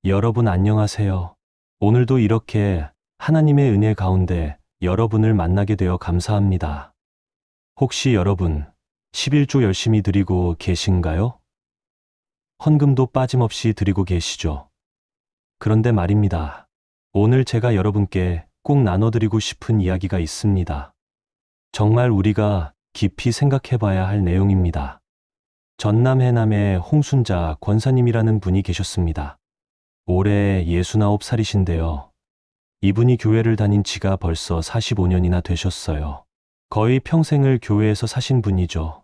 여러분 안녕하세요. 오늘도 이렇게 하나님의 은혜 가운데 여러분을 만나게 되어 감사합니다. 혹시 여러분 11조 열심히 드리고 계신가요? 헌금도 빠짐없이 드리고 계시죠? 그런데 말입니다. 오늘 제가 여러분께 꼭 나눠드리고 싶은 이야기가 있습니다. 정말 우리가 깊이 생각해 봐야 할 내용입니다. 전남 해남에 홍순자 권사님이라는 분이 계셨습니다. 올해 69살이신데요. 이분이 교회를 다닌 지가 벌써 45년이나 되셨어요. 거의 평생을 교회에서 사신 분이죠.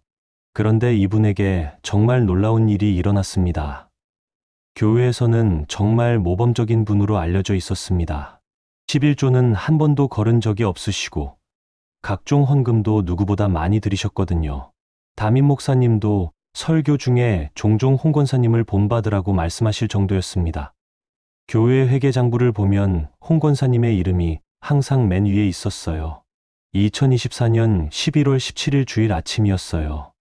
그런데 이분에게 정말 놀라운 일이 일어났습니다. 교회에서는 정말 모범적인 분으로 알려져 있었습니다. 11조는 한 번도 거른 적이 없으시고 각종 헌금도 누구보다 많이 드리셨거든요. 담임 목사님도 설교 중에 종종 홍 권사님을 본받으라고 말씀하실 정도였습니다. 교회 회계장부를 보면 홍 권사님의 이름이 항상 맨 위에 있었어요. 2024년 11월 17일 주일 아침이었어요.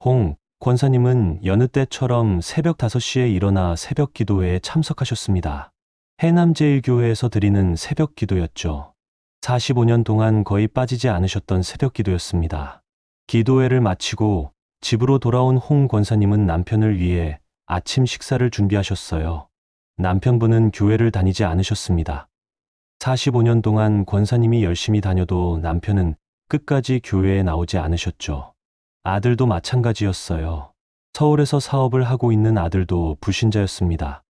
홍 권사님은 여느 때처럼 새벽 5시에 일어나 새벽 기도회에 참석하셨습니다. 해남제일교회에서 드리는 새벽 기도였죠. 45년 동안 거의 빠지지 않으셨던 새벽 기도였습니다. 기도회를 마치고 집으로 돌아온 홍 권사님은 남편을 위해 아침 식사를 준비하셨어요. 남편분은 교회를 다니지 않으셨습니다. 45년 동안 권사님이 열심히 다녀도 남편은 끝까지 교회에 나오지 않으셨죠. 아들도 마찬가지였어요. 서울에서 사업을 하고 있는 아들도 불신자였습니다.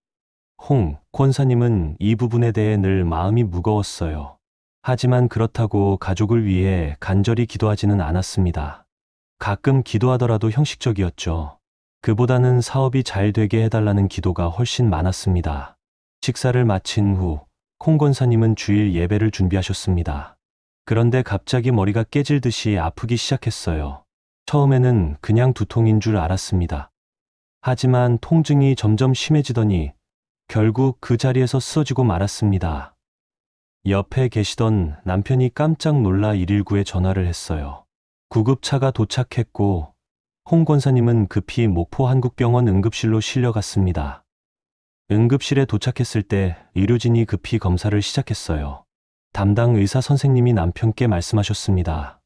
홍 권사님은 이 부분에 대해 늘 마음이 무거웠어요. 하지만 그렇다고 가족을 위해 간절히 기도하지는 않았습니다. 가끔 기도하더라도 형식적이었죠. 그보다는 사업이 잘 되게 해달라는 기도가 훨씬 많았습니다. 식사를 마친 후 홍 권사님은 주일 예배를 준비하셨습니다. 그런데 갑자기 머리가 깨질 듯이 아프기 시작했어요. 처음에는 그냥 두통인 줄 알았습니다. 하지만 통증이 점점 심해지더니 결국 그 자리에서 쓰러지고 말았습니다. 옆에 계시던 남편이 깜짝 놀라 119에 전화를 했어요. 구급차가 도착했고 홍 권사님은 급히 목포 한국병원 응급실로 실려갔습니다. 응급실에 도착했을 때 의료진이 급히 검사를 시작했어요. 담당 의사 선생님이 남편께 말씀하셨습니다.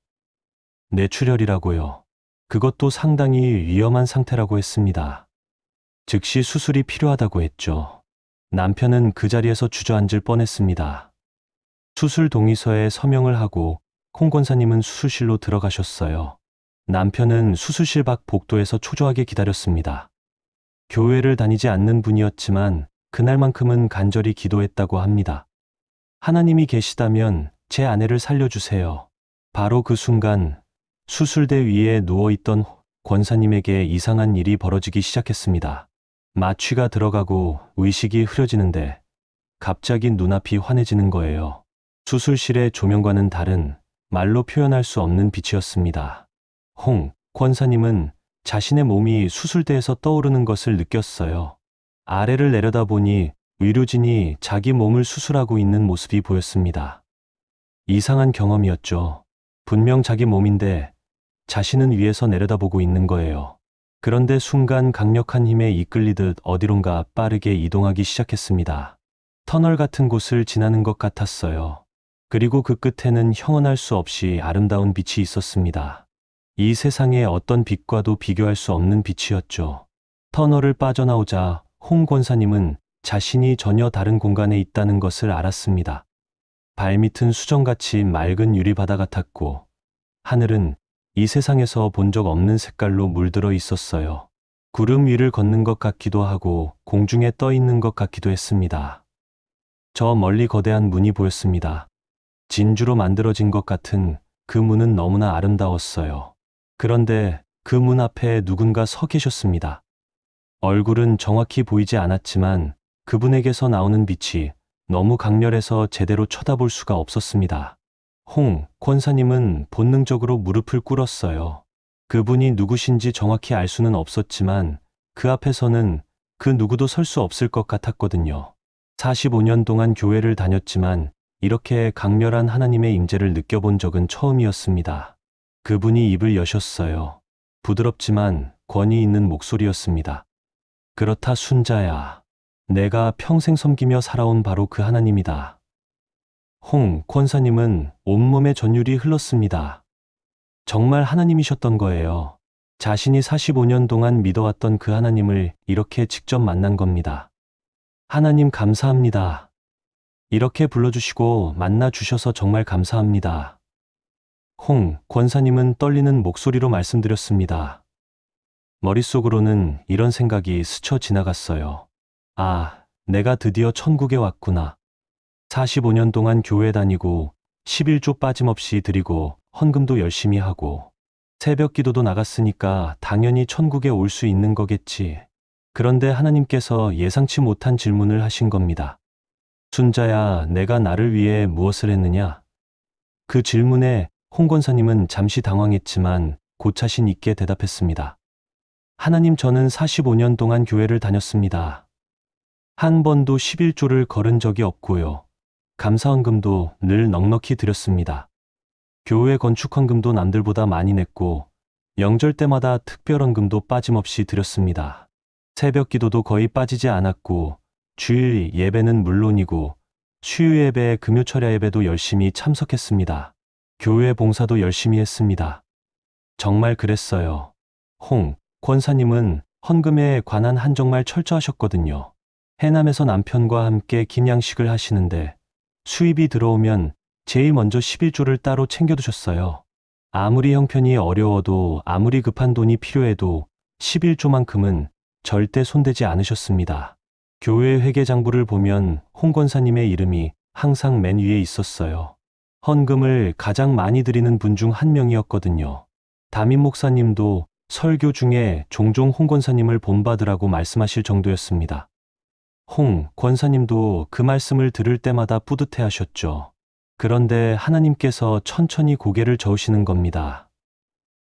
뇌출혈이라고요. 그것도 상당히 위험한 상태라고 했습니다. 즉시 수술이 필요하다고 했죠. 남편은 그 자리에서 주저앉을 뻔했습니다. 수술 동의서에 서명을 하고 홍 권사님은 수술실로 들어가셨어요. 남편은 수술실 밖 복도에서 초조하게 기다렸습니다. 교회를 다니지 않는 분이었지만 그날만큼은 간절히 기도했다고 합니다. 하나님이 계시다면 제 아내를 살려주세요. 바로 그 순간 수술대 위에 누워있던 권사님에게 이상한 일이 벌어지기 시작했습니다. 마취가 들어가고 의식이 흐려지는데 갑자기 눈앞이 환해지는 거예요. 수술실의 조명과는 다른 말로 표현할 수 없는 빛이었습니다. 홍 권사님은 자신의 몸이 수술대에서 떠오르는 것을 느꼈어요. 아래를 내려다보니 의료진이 자기 몸을 수술하고 있는 모습이 보였습니다. 이상한 경험이었죠. 분명 자기 몸인데 자신은 위에서 내려다보고 있는 거예요. 그런데 순간 강력한 힘에 이끌리듯 어디론가 빠르게 이동하기 시작했습니다. 터널 같은 곳을 지나는 것 같았어요. 그리고 그 끝에는 형언할 수 없이 아름다운 빛이 있었습니다. 이 세상의 어떤 빛과도 비교할 수 없는 빛이었죠. 터널을 빠져나오자 홍 권사님은 자신이 전혀 다른 공간에 있다는 것을 알았습니다. 발밑은 수정같이 맑은 유리바다 같았고 하늘은 이 세상에서 본 적 없는 색깔로 물들어 있었어요. 구름 위를 걷는 것 같기도 하고 공중에 떠 있는 것 같기도 했습니다. 저 멀리 거대한 문이 보였습니다. 진주로 만들어진 것 같은 그 문은 너무나 아름다웠어요. 그런데 그 문 앞에 누군가 서 계셨습니다. 얼굴은 정확히 보이지 않았지만 그분에게서 나오는 빛이 너무 강렬해서 제대로 쳐다볼 수가 없었습니다. 홍 권사님은 본능적으로 무릎을 꿇었어요. 그분이 누구신지 정확히 알 수는 없었지만 그 앞에서는 그 누구도 설 수 없을 것 같았거든요. 45년 동안 교회를 다녔지만 이렇게 강렬한 하나님의 임재를 느껴본 적은 처음이었습니다. 그분이 입을 여셨어요. 부드럽지만 권위 있는 목소리였습니다. 그렇다 순자야. 내가 평생 섬기며 살아온 바로 그 하나님이다. 홍 권사님은 온몸에 전율이 흘렀습니다. 정말 하나님이셨던 거예요. 자신이 45년 동안 믿어왔던 그 하나님을 이렇게 직접 만난 겁니다. 하나님 감사합니다. 이렇게 불러주시고 만나주셔서 정말 감사합니다. 홍 권사님은 떨리는 목소리로 말씀드렸습니다. 머릿속으로는 이런 생각이 스쳐 지나갔어요. 아, 내가 드디어 천국에 왔구나. 45년 동안 교회 다니고 11조 빠짐없이 드리고 헌금도 열심히 하고 새벽 기도도 나갔으니까 당연히 천국에 올 수 있는 거겠지. 그런데 하나님께서 예상치 못한 질문을 하신 겁니다. 순자야, 내가 나를 위해 무엇을 했느냐? 그 질문에 홍 권사님은 잠시 당황했지만 고차신 있게 대답했습니다. 하나님, 저는 45년 동안 교회를 다녔습니다. 한 번도 11조를 걸은 적이 없고요. 감사헌금도 늘 넉넉히 드렸습니다. 교회 건축헌금도 남들보다 많이 냈고 명절 때마다 특별헌금도 빠짐없이 드렸습니다. 새벽 기도도 거의 빠지지 않았고 주일 예배는 물론이고 수요 예배, 금요철야 예배도 열심히 참석했습니다. 교회 봉사도 열심히 했습니다. 정말 그랬어요. 홍 권사님은 헌금에 관한 한 정말 철저하셨거든요. 해남에서 남편과 함께 김양식을 하시는데 수입이 들어오면 제일 먼저 11조를 따로 챙겨두셨어요. 아무리 형편이 어려워도 아무리 급한 돈이 필요해도 11조만큼은 절대 손대지 않으셨습니다. 교회 회계장부를 보면 홍 권사님의 이름이 항상 맨 위에 있었어요. 헌금을 가장 많이 드리는 분 중 한 명이었거든요. 담임 목사님도 설교 중에 종종 홍 권사님을 본받으라고 말씀하실 정도였습니다. 홍 권사님도 그 말씀을 들을 때마다 뿌듯해 하셨죠. 그런데 하나님께서 천천히 고개를 저으시는 겁니다.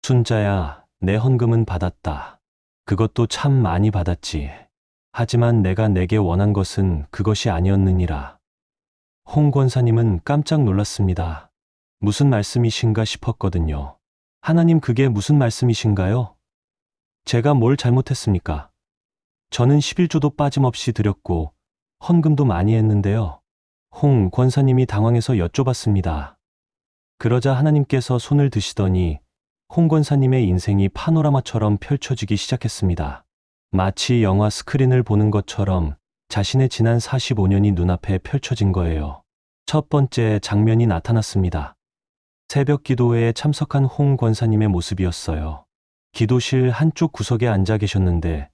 순자야, 내 헌금은 받았다. 그것도 참 많이 받았지. 하지만 내가 내게 원한 것은 그것이 아니었느니라. 홍 권사님은 깜짝 놀랐습니다. 무슨 말씀이신가 싶었거든요. 하나님, 그게 무슨 말씀이신가요? 제가 뭘 잘못했습니까? 저는 11조도 빠짐없이 드렸고 헌금도 많이 했는데요. 홍 권사님이 당황해서 여쭤봤습니다. 그러자 하나님께서 손을 드시더니 홍 권사님의 인생이 파노라마처럼 펼쳐지기 시작했습니다. 마치 영화 스크린을 보는 것처럼 자신의 지난 45년이 눈앞에 펼쳐진 거예요. 첫 번째 장면이 나타났습니다. 새벽 기도회에 참석한 홍 권사님의 모습이었어요. 기도실 한쪽 구석에 앉아 계셨는데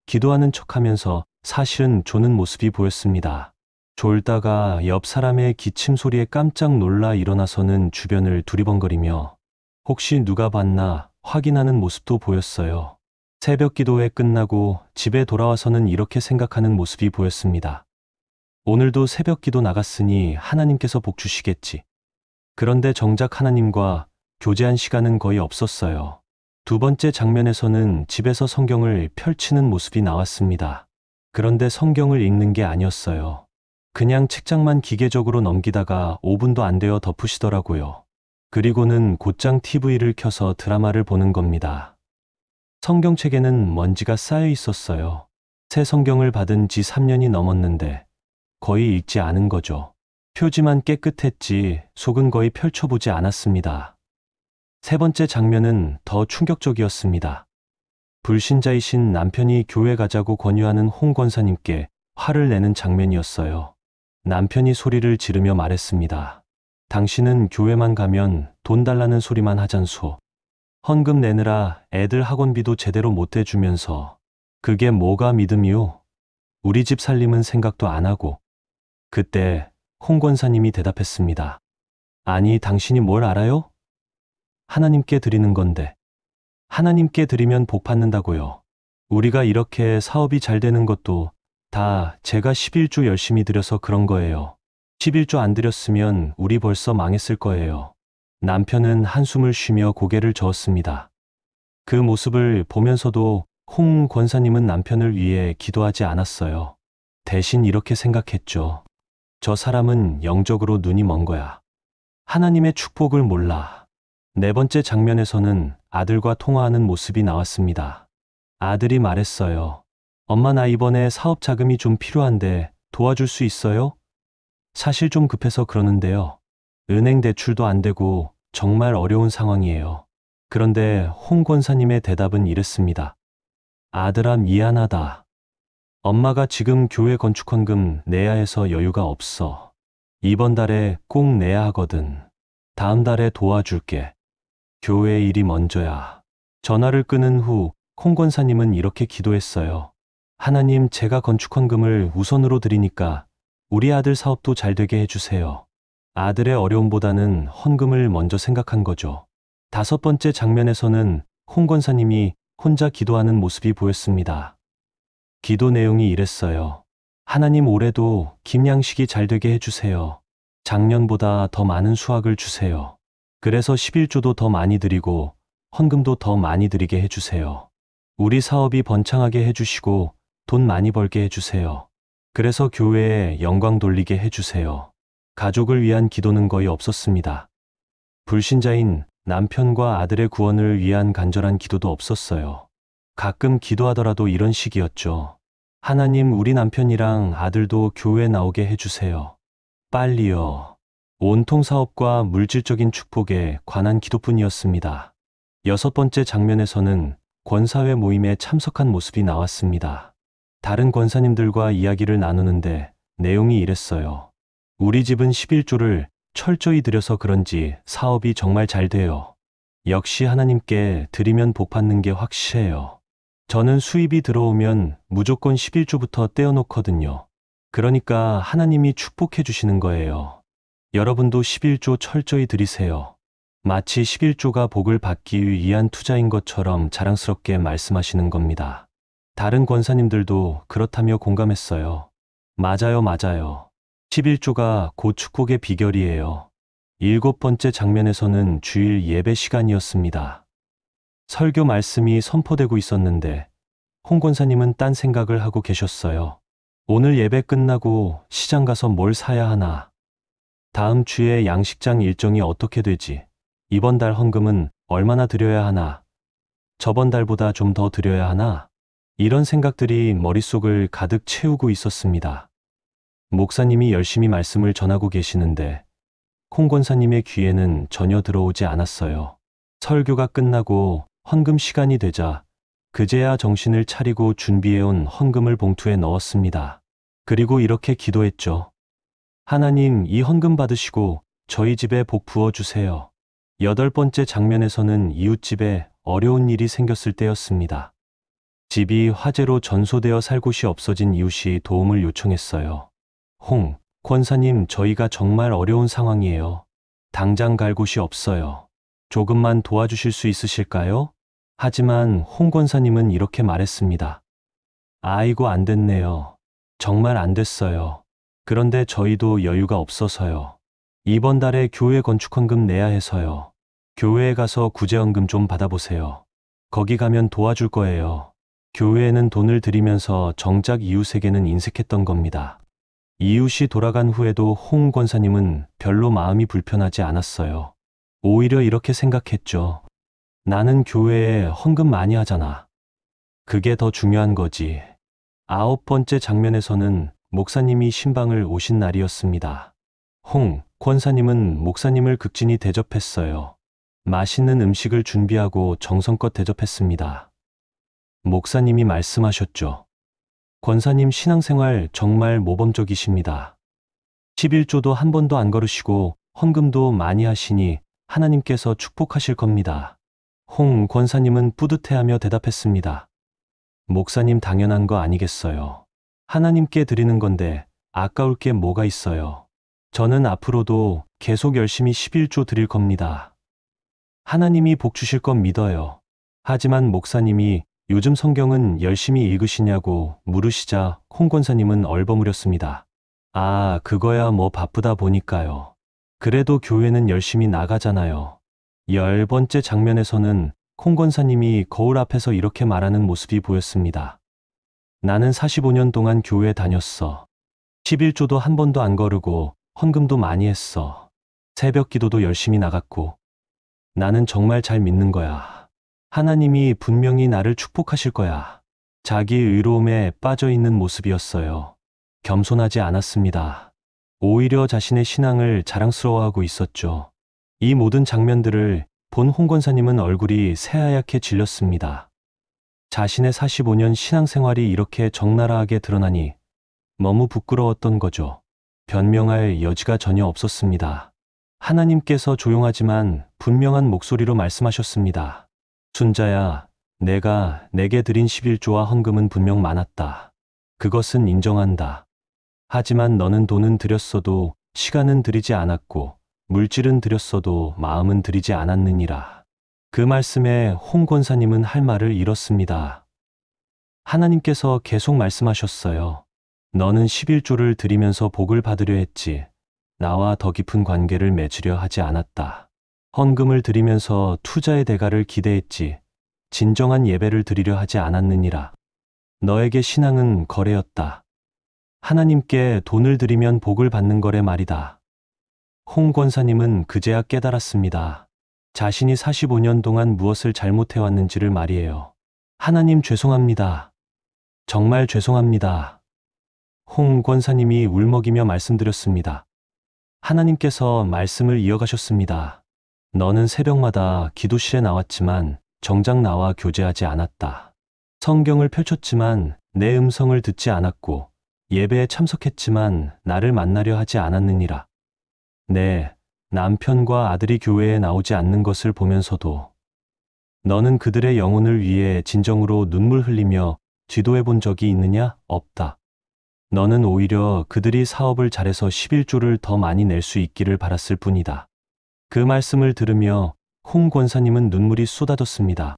기도하는 척하면서 사실은 조는 모습이 보였습니다. 졸다가 옆 사람의 기침 소리에 깜짝 놀라 일어나서는 주변을 두리번거리며 혹시 누가 봤나 확인하는 모습도 보였어요. 새벽 기도회 끝나고 집에 돌아와서는 이렇게 생각하는 모습이 보였습니다. 오늘도 새벽 기도 나갔으니 하나님께서 복 주시겠지. 그런데 정작 하나님과 교제한 시간은 거의 없었어요. 두 번째 장면에서는 집에서 성경을 펼치는 모습이 나왔습니다. 그런데 성경을 읽는 게 아니었어요. 그냥 책장만 기계적으로 넘기다가 5분도 안 되어 덮으시더라고요. 그리고는 곧장 TV를 켜서 드라마를 보는 겁니다. 성경책에는 먼지가 쌓여 있었어요. 새 성경을 받은 지 3년이 넘었는데 거의 읽지 않은 거죠. 표지만 깨끗했지 속은 거의 펼쳐보지 않았습니다. 세 번째 장면은 더 충격적이었습니다. 불신자이신 남편이 교회 가자고 권유하는 홍 권사님께 화를 내는 장면이었어요. 남편이 소리를 지르며 말했습니다. 당신은 교회만 가면 돈 달라는 소리만 하잖소. 헌금 내느라 애들 학원비도 제대로 못 대주면서 그게 뭐가 믿음이오? 우리 집 살림은 생각도 안 하고. 그때 홍 권사님이 대답했습니다. 아니, 당신이 뭘 알아요? 하나님께 드리는 건데. 하나님께 드리면 복 받는다고요. 우리가 이렇게 사업이 잘 되는 것도 다 제가 11조 열심히 드려서 그런 거예요. 11조 안 드렸으면 우리 벌써 망했을 거예요. 남편은 한숨을 쉬며 고개를 저었습니다. 그 모습을 보면서도 홍 권사님은 남편을 위해 기도하지 않았어요. 대신 이렇게 생각했죠. 저 사람은 영적으로 눈이 먼 거야. 하나님의 축복을 몰라. 네 번째 장면에서는 아들과 통화하는 모습이 나왔습니다. 아들이 말했어요. 엄마, 나 이번에 사업 자금이 좀 필요한데 도와줄 수 있어요? 사실 좀 급해서 그러는데요. 은행 대출도 안 되고 정말 어려운 상황이에요. 그런데 홍 권사님의 대답은 이랬습니다. 아들아, 미안하다. 엄마가 지금 교회 건축 헌금 내야 해서 여유가 없어. 이번 달에 꼭 내야 하거든. 다음 달에 도와줄게. 교회 일이 먼저야. 전화를 끊은 후 홍 권사님은 이렇게 기도했어요. 하나님, 제가 건축 헌금을 우선으로 드리니까 우리 아들 사업도 잘 되게 해주세요. 아들의 어려움보다는 헌금을 먼저 생각한 거죠. 5번째 장면에서는 홍 권사님이 혼자 기도하는 모습이 보였습니다. 기도 내용이 이랬어요. 하나님, 올해도 김양식이 잘 되게 해주세요. 작년보다 더 많은 수확을 주세요. 그래서 11조도 더 많이 드리고 헌금도 더 많이 드리게 해주세요. 우리 사업이 번창하게 해주시고 돈 많이 벌게 해주세요. 그래서 교회에 영광 돌리게 해주세요. 가족을 위한 기도는 거의 없었습니다. 불신자인 남편과 아들의 구원을 위한 간절한 기도도 없었어요. 가끔 기도하더라도 이런 식이었죠. 하나님, 우리 남편이랑 아들도 교회 나오게 해주세요. 빨리요. 온통 사업과 물질적인 축복에 관한 기도뿐이었습니다. 6번째 장면에서는 권사회 모임에 참석한 모습이 나왔습니다. 다른 권사님들과 이야기를 나누는데 내용이 이랬어요. 우리 집은 11조를 철저히 드려서 그런지 사업이 정말 잘 돼요. 역시 하나님께 드리면 복 받는 게 확실해요. 저는 수입이 들어오면 무조건 11조부터 떼어놓거든요. 그러니까 하나님이 축복해 주시는 거예요. 여러분도 11조 철저히 드리세요. 마치 11조가 복을 받기 위한 투자인 것처럼 자랑스럽게 말씀하시는 겁니다. 다른 권사님들도 그렇다며 공감했어요. 맞아요, 맞아요. 11조가 곧 축복의 비결이에요. 7번째 장면에서는 주일 예배 시간이었습니다. 설교 말씀이 선포되고 있었는데 홍 권사님은 딴 생각을 하고 계셨어요. 오늘 예배 끝나고 시장 가서 뭘 사야 하나? 다음 주에 양식장 일정이 어떻게 되지? 이번 달 헌금은 얼마나 드려야 하나? 저번 달보다 좀 더 드려야 하나? 이런 생각들이 머릿속을 가득 채우고 있었습니다. 목사님이 열심히 말씀을 전하고 계시는데 홍 권사님의 귀에는 전혀 들어오지 않았어요. 설교가 끝나고 헌금 시간이 되자 그제야 정신을 차리고 준비해온 헌금을 봉투에 넣었습니다. 그리고 이렇게 기도했죠. 하나님, 이 헌금 받으시고 저희 집에 복 부어주세요. 8번째 장면에서는 이웃집에 어려운 일이 생겼을 때였습니다. 집이 화재로 전소되어 살 곳이 없어진 이웃이 도움을 요청했어요. 홍 권사님, 저희가 정말 어려운 상황이에요. 당장 갈 곳이 없어요. 조금만 도와주실 수 있으실까요? 하지만 홍 권사님은 이렇게 말했습니다. 아이고, 안 됐네요. 정말 안 됐어요. 그런데 저희도 여유가 없어서요. 이번 달에 교회 건축 헌금 내야 해서요. 교회에 가서 구제헌금 좀 받아보세요. 거기 가면 도와줄 거예요. 교회에는 돈을 드리면서 정작 이웃에게는 인색했던 겁니다. 이웃이 돌아간 후에도 홍 권사님은 별로 마음이 불편하지 않았어요. 오히려 이렇게 생각했죠. 나는 교회에 헌금 많이 하잖아. 그게 더 중요한 거지. 9번째 장면에서는 목사님이 신방을 오신 날이었습니다. 홍 권사님은 목사님을 극진히 대접했어요. 맛있는 음식을 준비하고 정성껏 대접했습니다. 목사님이 말씀하셨죠. 권사님, 신앙생활 정말 모범적이십니다. 11조도 한 번도 안 걸으시고 헌금도 많이 하시니 하나님께서 축복하실 겁니다. 홍 권사님은 뿌듯해하며 대답했습니다. 목사님, 당연한 거 아니겠어요. 하나님께 드리는 건데 아까울 게 뭐가 있어요. 저는 앞으로도 계속 열심히 11조 드릴 겁니다. 하나님이 복 주실 건 믿어요. 하지만 목사님이 요즘 성경은 열심히 읽으시냐고 물으시자 홍 권사님은 얼버무렸습니다. 아, 그거야 뭐 바쁘다 보니까요. 그래도 교회는 열심히 나가잖아요. 10번째 장면에서는 홍 권사님이 거울 앞에서 이렇게 말하는 모습이 보였습니다. 나는 45년 동안 교회 다녔어. 11조도 한 번도 안 거르고 헌금도 많이 했어. 새벽 기도도 열심히 나갔고. 나는 정말 잘 믿는 거야. 하나님이 분명히 나를 축복하실 거야. 자기 의로움에 빠져 있는 모습이었어요. 겸손하지 않았습니다. 오히려 자신의 신앙을 자랑스러워하고 있었죠. 이 모든 장면들을 본 홍 권사님은 얼굴이 새하얗게 질렸습니다. 자신의 45년 신앙생활이 이렇게 적나라하게 드러나니 너무 부끄러웠던 거죠. 변명할 여지가 전혀 없었습니다. 하나님께서 조용하지만 분명한 목소리로 말씀하셨습니다. 순자야, 내가 내게 드린 11조와 헌금은 분명 많았다. 그것은 인정한다. 하지만 너는 돈은 드렸어도 시간은 드리지 않았고 물질은 드렸어도 마음은 드리지 않았느니라. 그 말씀에 홍 권사님은 할 말을 잃었습니다. 하나님께서 계속 말씀하셨어요. 너는 11조를 드리면서 복을 받으려 했지. 나와 더 깊은 관계를 맺으려 하지 않았다. 헌금을 드리면서 투자의 대가를 기대했지. 진정한 예배를 드리려 하지 않았느니라. 너에게 신앙은 거래였다. 하나님께 돈을 드리면 복을 받는 거래 말이다. 홍 권사님은 그제야 깨달았습니다. 자신이 45년 동안 무엇을 잘못해왔는지를 말이에요. 하나님 죄송합니다. 정말 죄송합니다. 홍 권사님이 울먹이며 말씀드렸습니다. 하나님께서 말씀을 이어가셨습니다. 너는 새벽마다 기도실에 나왔지만 정작 나와 교제하지 않았다. 성경을 펼쳤지만 내 음성을 듣지 않았고 예배에 참석했지만 나를 만나려 하지 않았느니라. 네, 남편과 아들이 교회에 나오지 않는 것을 보면서도 너는 그들의 영혼을 위해 진정으로 눈물 흘리며 기도해 본 적이 있느냐? 없다. 너는 오히려 그들이 사업을 잘해서 11조를 더 많이 낼 수 있기를 바랐을 뿐이다. 그 말씀을 들으며 홍 권사님은 눈물이 쏟아졌습니다.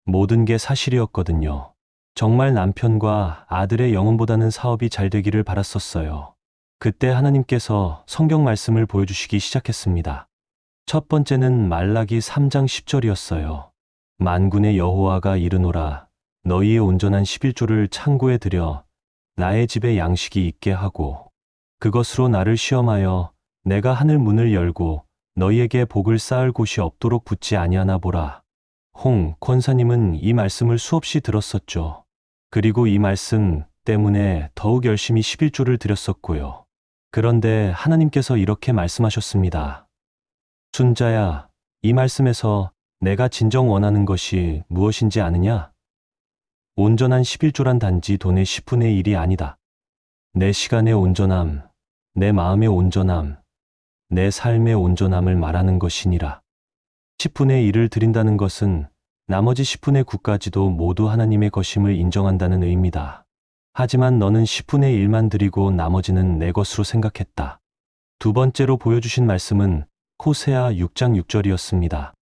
모든 게 사실이었거든요. 정말 남편과 아들의 영혼보다는 사업이 잘 되기를 바랐었어요. 그때 하나님께서 성경 말씀을 보여주시기 시작했습니다. 첫 번째는 말라기 3장 10절이었어요. 만군의 여호와가 이르노라. 너희의 온전한 11조를 창고에 들여 나의 집에 양식이 있게 하고 그것으로 나를 시험하여 내가 하늘 문을 열고 너희에게 복을 쌓을 곳이 없도록 붙지 아니하나 보라. 홍 권사님은 이 말씀을 수없이 들었었죠. 그리고 이 말씀 때문에 더욱 열심히 11조를 드렸었고요. 그런데 하나님께서 이렇게 말씀하셨습니다. 순자야, 이 말씀에서 내가 진정 원하는 것이 무엇인지 아느냐? 온전한 11조란 단지 돈의 10분의 1이 아니다. 내 시간의 온전함, 내 마음의 온전함, 내 삶의 온전함을 말하는 것이니라. 10분의 1을 드린다는 것은 나머지 10분의 9까지도 모두 하나님의 것임을 인정한다는 의미다. 하지만 너는 10분의 1만 드리고 나머지는 내 것으로 생각했다. 두 번째로 보여주신 말씀은 호세아 6장 6절이었습니다.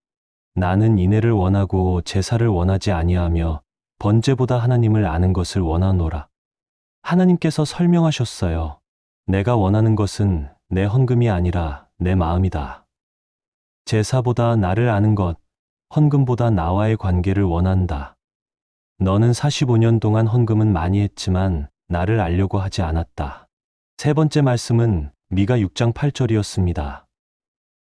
나는 인애를 원하고 제사를 원하지 아니하며 번제보다 하나님을 아는 것을 원하노라. 하나님께서 설명하셨어요. 내가 원하는 것은 내 헌금이 아니라 내 마음이다. 제사보다 나를 아는 것, 헌금보다 나와의 관계를 원한다. 너는 45년 동안 헌금은 많이 했지만 나를 알려고 하지 않았다. 세 번째 말씀은 미가 6장 8절이었습니다.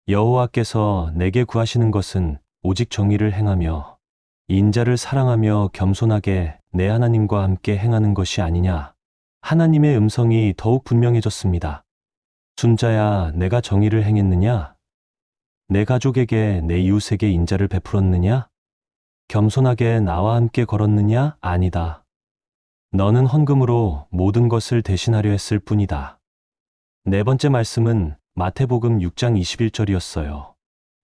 여호와께서 내게 구하시는 것은 오직 정의를 행하며 인자를 사랑하며 겸손하게 내 하나님과 함께 행하는 것이 아니냐. 하나님의 음성이 더욱 분명해졌습니다. 순자야, 내가 정의를 행했느냐? 내 가족에게 내 이웃에게 인자를 베풀었느냐? 겸손하게 나와 함께 걸었느냐? 아니다. 너는 헌금으로 모든 것을 대신하려 했을 뿐이다. 네 번째 말씀은 마태복음 6장 21절이었어요.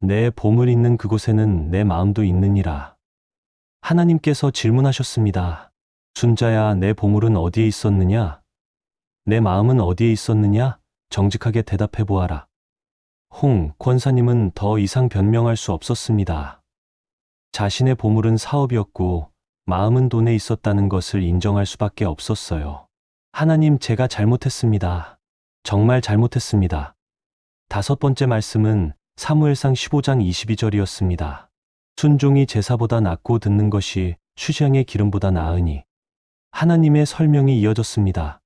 내 보물 있는 그곳에는 내 마음도 있느니라. 하나님께서 질문하셨습니다. 순자야, 내 보물은 어디에 있었느냐? 내 마음은 어디에 있었느냐? 정직하게 대답해 보아라. 홍 권사님은 더 이상 변명할 수 없었습니다. 자신의 보물은 사업이었고 마음은 돈에 있었다는 것을 인정할 수밖에 없었어요. 하나님, 제가 잘못했습니다. 정말 잘못했습니다. 다섯 번째 말씀은 사무엘상 15장 22절이었습니다. 순종이 제사보다 낫고 듣는 것이 취향의 기름보다 나으니. 하나님의 설명이 이어졌습니다.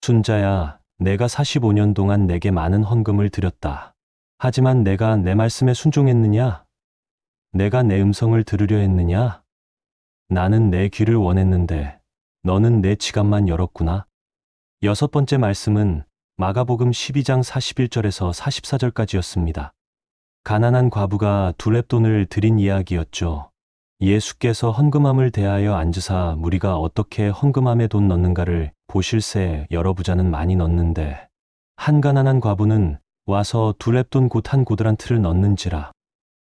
순자야, 내가 45년 동안 내게 많은 헌금을 드렸다. 하지만 내가 내 말씀에 순종했느냐? 내가 내 음성을 들으려 했느냐? 나는 내 귀를 원했는데 너는 내 지갑만 열었구나. 여섯 번째 말씀은 마가복음 12장 41절에서 44절까지였습니다. 가난한 과부가 두렙돈을 드린 이야기였죠. 예수께서 헌금함을 대하여 앉으사 무리가 어떻게 헌금함에 돈 넣는가를 보실새 여러 부자는 많이 넣는데 한 가난한 과부는 와서 두렙돈 곧 한 고드란트를 넣는지라.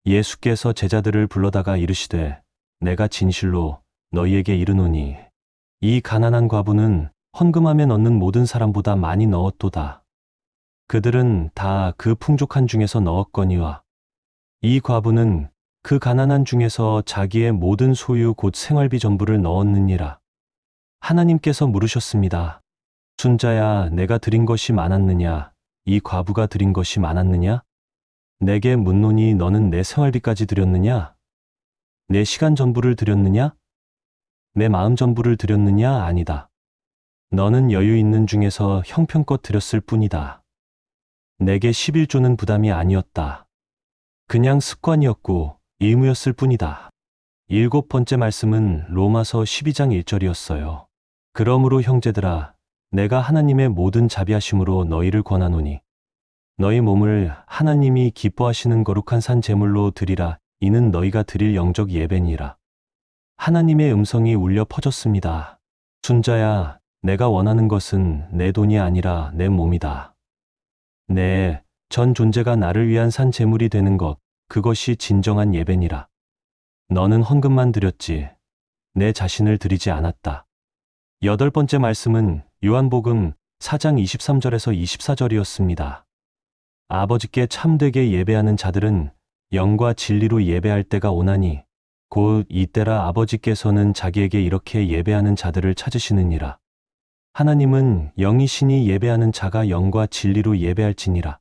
예수께서 제자들을 불러다가 이르시되 내가 진실로 너희에게 이르노니 이 가난한 과부는 헌금함에 넣는 모든 사람보다 많이 넣었도다. 그들은 다 그 풍족한 중에서 넣었거니와 이 과부는 그 가난한 중에서 자기의 모든 소유 곧 생활비 전부를 넣었느니라. 하나님께서 물으셨습니다. 순자야, 내가 드린 것이 많았느냐? 이 과부가 드린 것이 많았느냐? 내게 묻노니 너는 내 생활비까지 드렸느냐? 내 시간 전부를 드렸느냐? 내 마음 전부를 드렸느냐? 아니다. 너는 여유 있는 중에서 형편껏 드렸을 뿐이다. 내게 11조는 부담이 아니었다. 그냥 습관이었고 의무였을 뿐이다. 일곱 번째 말씀은 로마서 12장 1절이었어요. 그러므로 형제들아, 내가 하나님의 모든 자비하심으로 너희를 권하노니 너희 몸을 하나님이 기뻐하시는 거룩한 산 제물로 드리라. 이는 너희가 드릴 영적 예배니라. 하나님의 음성이 울려 퍼졌습니다. 순자야, 내가 원하는 것은 내 돈이 아니라 내 몸이다. 내 전 존재가 나를 위한 산 제물이 되는 것, 그것이 진정한 예배니라. 너는 헌금만 드렸지 내 자신을 드리지 않았다. 여덟 번째 말씀은 요한복음 4장 23절에서 24절이었습니다. 아버지께 참되게 예배하는 자들은 영과 진리로 예배할 때가 오나니 곧 이때라. 아버지께서는 자기에게 이렇게 예배하는 자들을 찾으시느니라. 하나님은 영이시니 예배하는 자가 영과 진리로 예배할지니라.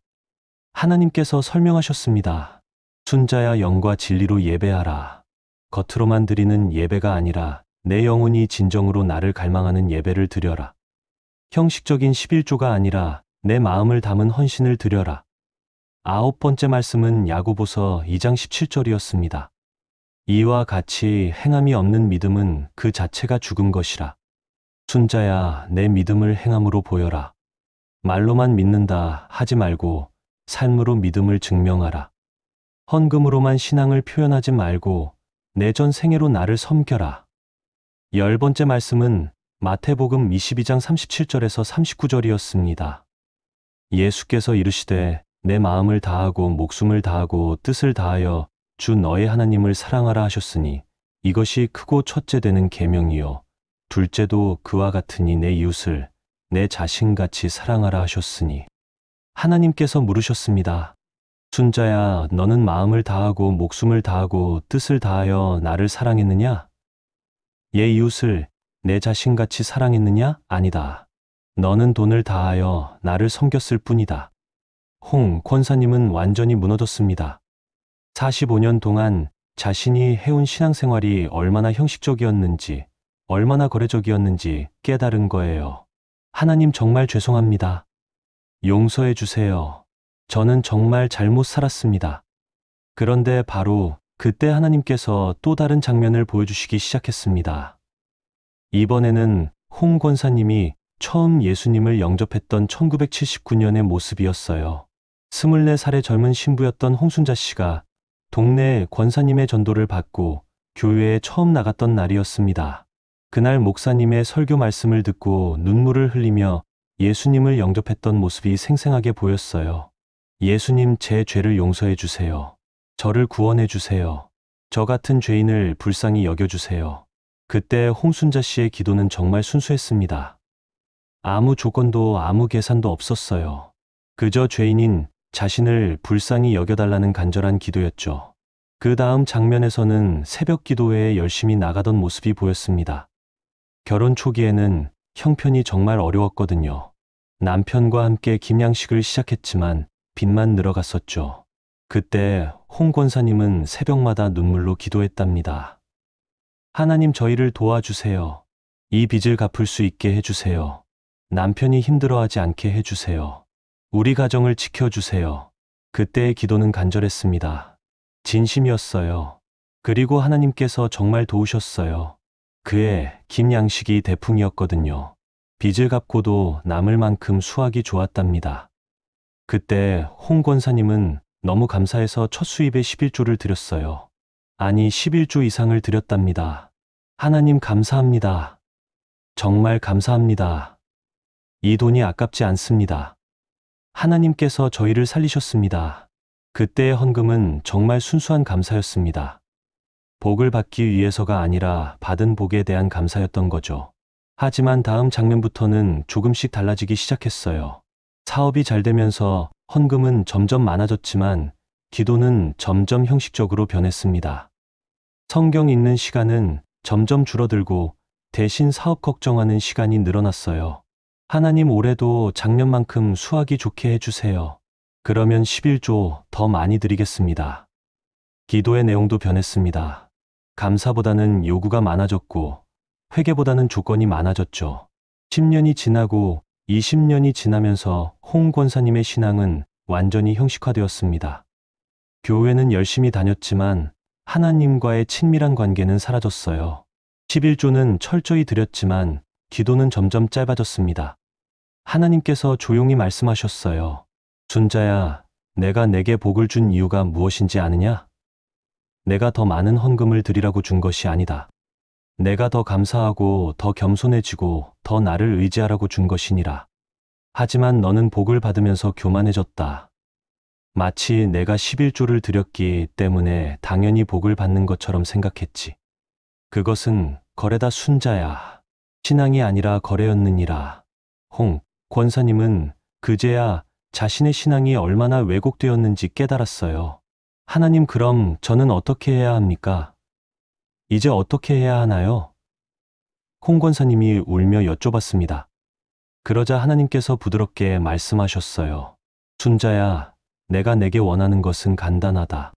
하나님께서 설명하셨습니다. 순자야, 영과 진리로 예배하라. 겉으로만 드리는 예배가 아니라 내 영혼이 진정으로 나를 갈망하는 예배를 드려라. 형식적인 11조가 아니라 내 마음을 담은 헌신을 드려라. 아홉 번째 말씀은 야고보서 2장 17절이었습니다. 이와 같이 행함이 없는 믿음은 그 자체가 죽은 것이라. 순자야, 내 믿음을 행함으로 보여라. 말로만 믿는다 하지 말고 삶으로 믿음을 증명하라. 헌금으로만 신앙을 표현하지 말고 내 전 생애로 나를 섬겨라. 열 번째 말씀은 마태복음 22장 37절에서 39절이었습니다. 예수께서 이르시되 내 마음을 다하고 목숨을 다하고 뜻을 다하여 주 너의 하나님을 사랑하라 하셨으니 이것이 크고 첫째 되는 계명이요 둘째도 그와 같으니 내 이웃을 내 자신같이 사랑하라 하셨으니. 하나님께서 물으셨습니다. 순자야, 너는 마음을 다하고 목숨을 다하고 뜻을 다하여 나를 사랑했느냐? 예 이웃을 내 자신같이 사랑했느냐? 아니다. 너는 돈을 다하여 나를 섬겼을 뿐이다. 홍 권사님은 완전히 무너졌습니다. 45년 동안 자신이 해온 신앙생활이 얼마나 형식적이었는지, 얼마나 거래적이었는지 깨달은 거예요. 하나님 정말 죄송합니다. 용서해 주세요. 저는 정말 잘못 살았습니다. 그런데 바로 그때 하나님께서 또 다른 장면을 보여주시기 시작했습니다. 이번에는 홍 권사님이 처음 예수님을 영접했던 1979년의 모습이었어요. 24살의 젊은 신부였던 홍순자 씨가 동네 권사님의 전도를 받고 교회에 처음 나갔던 날이었습니다. 그날 목사님의 설교 말씀을 듣고 눈물을 흘리며 예수님을 영접했던 모습이 생생하게 보였어요. 예수님, 제 죄를 용서해 주세요. 저를 구원해 주세요. 저 같은 죄인을 불쌍히 여겨주세요. 그때 홍순자 씨의 기도는 정말 순수했습니다. 아무 조건도 아무 계산도 없었어요. 그저 죄인인 자신을 불쌍히 여겨달라는 간절한 기도였죠. 그 다음 장면에서는 새벽 기도회에 열심히 나가던 모습이 보였습니다. 결혼 초기에는 형편이 정말 어려웠거든요. 남편과 함께 김양식을 시작했지만 빚만 늘어갔었죠. 그때 홍 권사님은 새벽마다 눈물로 기도했답니다. 하나님, 저희를 도와주세요. 이 빚을 갚을 수 있게 해주세요. 남편이 힘들어하지 않게 해주세요. 우리 가정을 지켜주세요. 그때의 기도는 간절했습니다. 진심이었어요. 그리고 하나님께서 정말 도우셨어요. 그의 김양식이 대풍이었거든요. 빚을 갚고도 남을 만큼 수학이 좋았답니다. 그때 홍 권사님은 너무 감사해서 첫 수입에 11조를 드렸어요. 아니 11조 이상을 드렸답니다. 하나님 감사합니다. 정말 감사합니다. 이 돈이 아깝지 않습니다. 하나님께서 저희를 살리셨습니다. 그때의 헌금은 정말 순수한 감사였습니다. 복을 받기 위해서가 아니라 받은 복에 대한 감사였던 거죠. 하지만 다음 장면부터는 조금씩 달라지기 시작했어요. 사업이 잘 되면서 헌금은 점점 많아졌지만 기도는 점점 형식적으로 변했습니다. 성경 읽는 시간은 점점 줄어들고 대신 사업 걱정하는 시간이 늘어났어요. 하나님 올해도 작년만큼 수확이 좋게 해주세요. 그러면 11조 더 많이 드리겠습니다. 기도의 내용도 변했습니다. 감사보다는 요구가 많아졌고 회개보다는 조건이 많아졌죠. 10년이 지나고 20년이 지나면서 홍 권사님의 신앙은 완전히 형식화되었습니다. 교회는 열심히 다녔지만 하나님과의 친밀한 관계는 사라졌어요. 11조는 철저히 드렸지만 기도는 점점 짧아졌습니다. 하나님께서 조용히 말씀하셨어요. 순자야, 내가 내게 복을 준 이유가 무엇인지 아느냐? 내가 더 많은 헌금을 드리라고 준 것이 아니다. 내가 더 감사하고 더 겸손해지고 더 나를 의지하라고 준 것이니라. 하지만 너는 복을 받으면서 교만해졌다. 마치 내가 11조를 드렸기 때문에 당연히 복을 받는 것처럼 생각했지. 그것은 거래다 순자야. 신앙이 아니라 거래였느니라. 홍 권사님은 그제야 자신의 신앙이 얼마나 왜곡되었는지 깨달았어요. 하나님, 그럼 저는 어떻게 해야 합니까? 이제 어떻게 해야 하나요? 홍 권사님이 울며 여쭤봤습니다. 그러자 하나님께서 부드럽게 말씀하셨어요. 순자야, 내가 내게 원하는 것은 간단하다.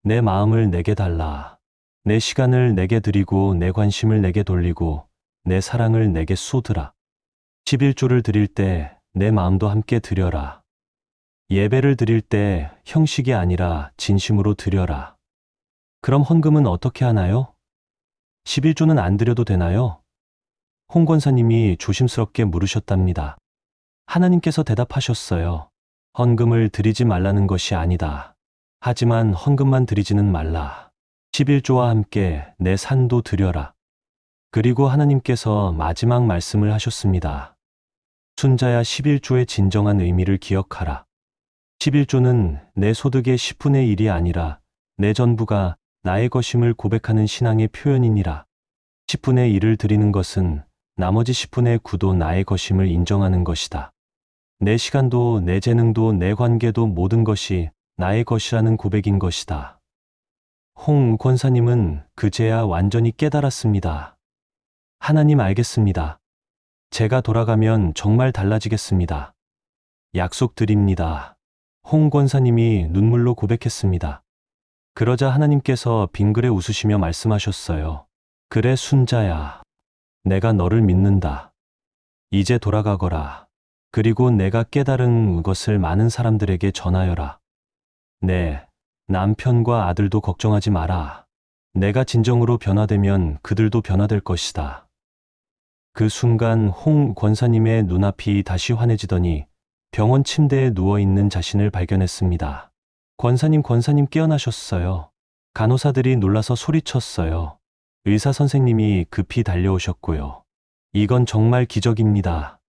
내 마음을 내게 달라. 내 시간을 내게 드리고 내 관심을 내게 돌리고 내 사랑을 내게 쏟으라. 11조를 드릴 때 내 마음도 함께 드려라. 예배를 드릴 때 형식이 아니라 진심으로 드려라. 그럼 헌금은 어떻게 하나요? 11조는 안 드려도 되나요? 홍 권사님이 조심스럽게 물으셨답니다. 하나님께서 대답하셨어요. 헌금을 드리지 말라는 것이 아니다. 하지만 헌금만 드리지는 말라. 11조와 함께 내 산도 드려라. 그리고 하나님께서 마지막 말씀을 하셨습니다. 순자야, 11조의 진정한 의미를 기억하라. 11조는 내 소득의 10분의 1이 아니라 내 전부가 나의 것임을 고백하는 신앙의 표현이니라. 10분의 1을 드리는 것은 나머지 10분의 9도 나의 것임을 인정하는 것이다. 내 시간도 내 재능도 내 관계도 모든 것이 나의 것이라는 고백인 것이다. 홍 권사님은 그제야 완전히 깨달았습니다. 하나님, 알겠습니다. 제가 돌아가면 정말 달라지겠습니다. 약속드립니다. 홍 권사님이 눈물로 고백했습니다. 그러자 하나님께서 빙그레 웃으시며 말씀하셨어요. 그래 순자야, 내가 너를 믿는다. 이제 돌아가거라. 그리고 내가 깨달은 것을 많은 사람들에게 전하여라. 네, 남편과 아들도 걱정하지 마라. 내가 진정으로 변화되면 그들도 변화될 것이다. 그 순간 홍 권사님의 눈앞이 다시 환해지더니 병원 침대에 누워있는 자신을 발견했습니다. 권사님 깨어나셨어요. 간호사들이 놀라서 소리쳤어요. 의사 선생님이 급히 달려오셨고요. 이건 정말 기적입니다.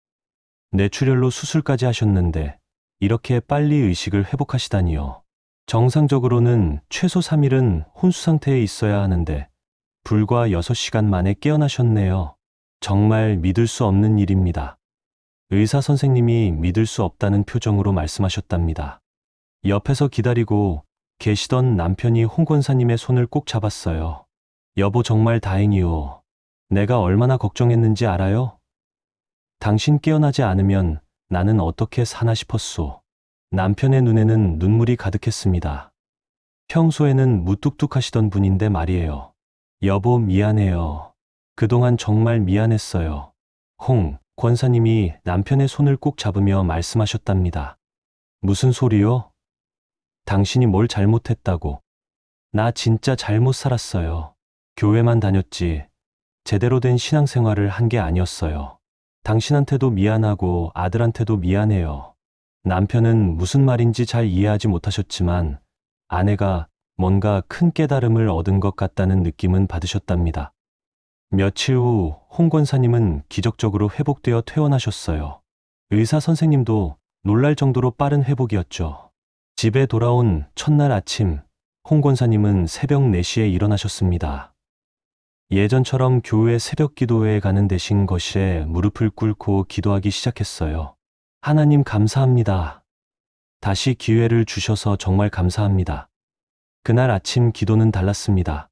뇌출혈로 수술까지 하셨는데 이렇게 빨리 의식을 회복하시다니요. 정상적으로는 최소 3일은 혼수 상태에 있어야 하는데 불과 6시간 만에 깨어나셨네요. 정말 믿을 수 없는 일입니다. 의사 선생님이 믿을 수 없다는 표정으로 말씀하셨답니다. 옆에서 기다리고 계시던 남편이 홍 권사님의 손을 꼭 잡았어요. 여보, 정말 다행이요. 내가 얼마나 걱정했는지 알아요? 당신 깨어나지 않으면 나는 어떻게 사나 싶었소. 남편의 눈에는 눈물이 가득했습니다. 평소에는 무뚝뚝하시던 분인데 말이에요. 여보, 미안해요. 그동안 정말 미안했어요. 홍 권사님이 남편의 손을 꼭 잡으며 말씀하셨답니다. 무슨 소리요? 당신이 뭘 잘못했다고. 나 진짜 잘못 살았어요. 교회만 다녔지. 제대로 된 신앙생활을 한 게 아니었어요. 당신한테도 미안하고 아들한테도 미안해요. 남편은 무슨 말인지 잘 이해하지 못하셨지만 아내가 뭔가 큰 깨달음을 얻은 것 같다는 느낌은 받으셨답니다. 며칠 후 홍 권사님은 기적적으로 회복되어 퇴원하셨어요. 의사 선생님도 놀랄 정도로 빠른 회복이었죠. 집에 돌아온 첫날 아침, 홍 권사님은 새벽 4시에 일어나셨습니다. 예전처럼 교회 새벽 기도회에 가는 대신 거실에 무릎을 꿇고 기도하기 시작했어요. 하나님 감사합니다. 다시 기회를 주셔서 정말 감사합니다. 그날 아침 기도는 달랐습니다.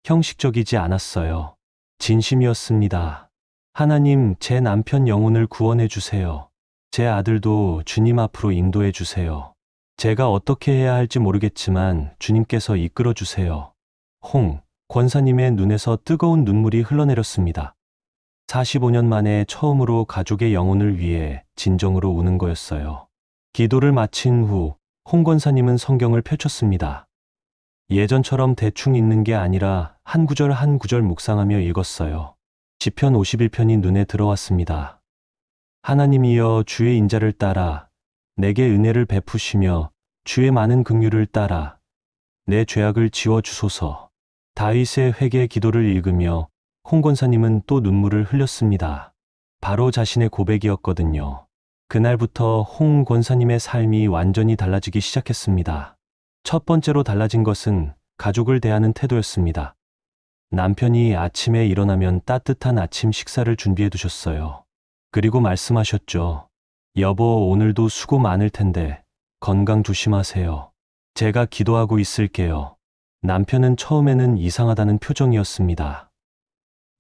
형식적이지 않았어요. 진심이었습니다. 하나님, 제 남편 영혼을 구원해 주세요. 제 아들도 주님 앞으로 인도해 주세요. 제가 어떻게 해야 할지 모르겠지만 주님께서 이끌어 주세요. 홍 권사님의 눈에서 뜨거운 눈물이 흘러내렸습니다. 45년 만에 처음으로 가족의 영혼을 위해 진정으로 우는 거였어요. 기도를 마친 후 홍 권사님은 성경을 펼쳤습니다. 예전처럼 대충 읽는 게 아니라 한 구절 한 구절 묵상하며 읽었어요. 시편 51편이 눈에 들어왔습니다. 하나님이여 주의 인자를 따라 내게 은혜를 베푸시며 주의 많은 긍휼을 따라 내 죄악을 지워 주소서. 다윗의 회개 기도를 읽으며 홍 권사님은 또 눈물을 흘렸습니다. 바로 자신의 고백이었거든요. 그날부터 홍 권사님의 삶이 완전히 달라지기 시작했습니다. 첫 번째로 달라진 것은 가족을 대하는 태도였습니다. 남편이 아침에 일어나면 따뜻한 아침 식사를 준비해 두셨어요. 그리고 말씀하셨죠. 여보, 오늘도 수고 많을 텐데 건강 조심하세요. 제가 기도하고 있을게요. 남편은 처음에는 이상하다는 표정이었습니다.